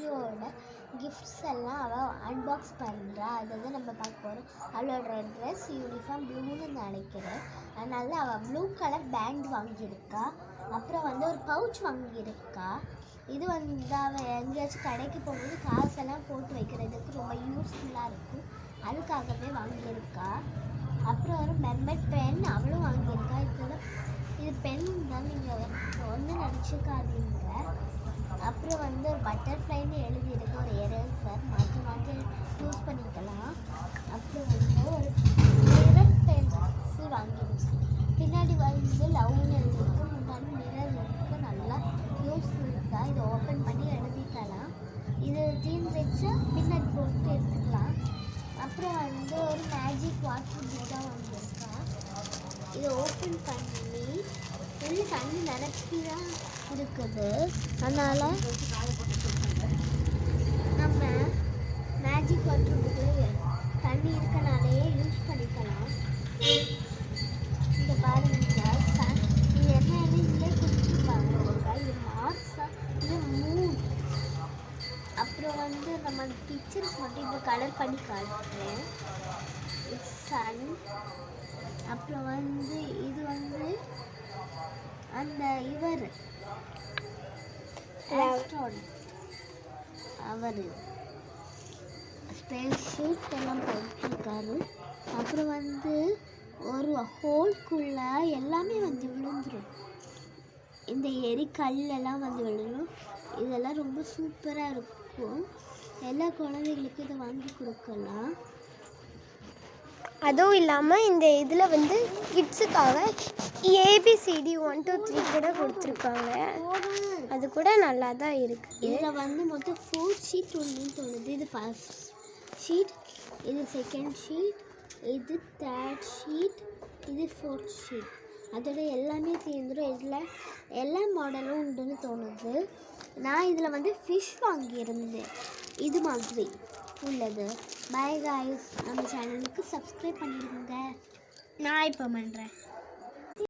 ஜெஸ்ஸியோட gifts எல்லாம் அவள் unbox பண்ணுறா. அதை தான் நம்ம பார்க்க போகிறோம். அவளோட ட்ரெஸ் யூனிஃபார்ம் ப்ளூன்னு நினைக்கிறேன். அதனால அவள் ப்ளூ கலர் பேண்ட் வாங்கியிருக்கா. அப்புறம் வந்து ஒரு பவுச் வாங்கியிருக்கா. இது வந்து அவள் எங்கேயாச்சும் கடைக்கு போகும்போது காசெல்லாம் போட்டு வைக்கிறதுக்கு ரொம்ப யூஸ்ஃபுல்லாக இருக்கும். அதுக்காகவே வாங்கியிருக்கா. அப்புறம் ஒரு மெர்மெட் பென் அவளும் வாங்கியிருக்கா. இது பென் தான், நீங்கள் ஒன்று நினச்சிக்காதீங்க. அப்புறம் வந்து ஒரு பட்டர்ஃப்ளைன்னு எழுதியிருக்கு. ஒரு எரேசர் மாற்றி மாற்றி யூஸ் பண்ணிக்கலாம். அப்புறம் வந்து ஒரு மிரர் பென்சில் வாங்கியிருக்கு. பின்னாடி வந்து லவ்னு எழுதியிருக்கு. முன்னாடி மிரர் இருக்கு. நல்லா யூஸ்ஃபுல்லாக இதை ஓப்பன் பண்ணி எழுதிக்கலாம். இது தீர்ந்துச்சா பின்னாடி போட்டு எடுத்துக்கலாம். அப்புறம் வந்து ஒரு மேஜிக் வாட்டர் பீடாக வாங்கியிருக்கா. இதை ஓப்பன் பண்ணி உள்ள தண்ணி நிரப்பி தான் இருக்குது. அதனால் நம்ம மேஜிக் வாட்டர் பீடில் தண்ணி இருக்கனாலே யூஸ் பண்ணிக்கலாம். இந்த பாருங்க, இது என்னன்னு இதிலே கொடுத்துருப்பாங்க. இது மார்ஸா, இது மூன். அப்புறம் வந்து நம்ம பிக்சர்ஸ் மட்டும் இப்போ கலர் பண்ணி காட்டுறேன். சன். அப்புறம் வந்து இது வந்து அந்த இவர் அவர் ஸ்பேஸ் ஷூட் எல்லாம் போட்டிருக்காரு. அப்புறம் வந்து ஒரு ஹோல்குள்ளே எல்லாமே வந்து விழுந்துடும். இந்த எரிக்கல்லாம் வந்து விழுந்துடும். இதெல்லாம் ரொம்ப சூப்பராக இருக்கும். எல்லா குழந்தைகளுக்கும் இதை வாங்கி கொடுக்கலாம். அதுவும் இல்லாமல் இந்த இதில் வந்து கிட்ஸுக்காக ABCD 1 2 3 கூட கொடுத்துருக்காங்க. அது கூட நல்லா தான் இருக்குது. இதில் வந்து மொத்தம் 4 ஷீட் ஒன்றுன்னு தோணுது. இது ஃபர்ஸ்ட் ஷீட், இது செகண்ட் ஷீட், இது தேர்ட் ஷீட், இது ஃபோர்த் ஷீட். அதோட எல்லாமே தீர்ந்துடும். இதில் எல்லா மாடலும் உண்டுன்னு தோணுது. நான் இதில் வந்து ஃபிஷ் வாங்கியிருந்தேன். இது மாதிரி உள்ளது. பை காய்ஸ், நம்ம சேனலுக்கு சப்ஸ்கிரைப் பண்ணிடுங்க. நான் இப்போ பண்ணுறேன்.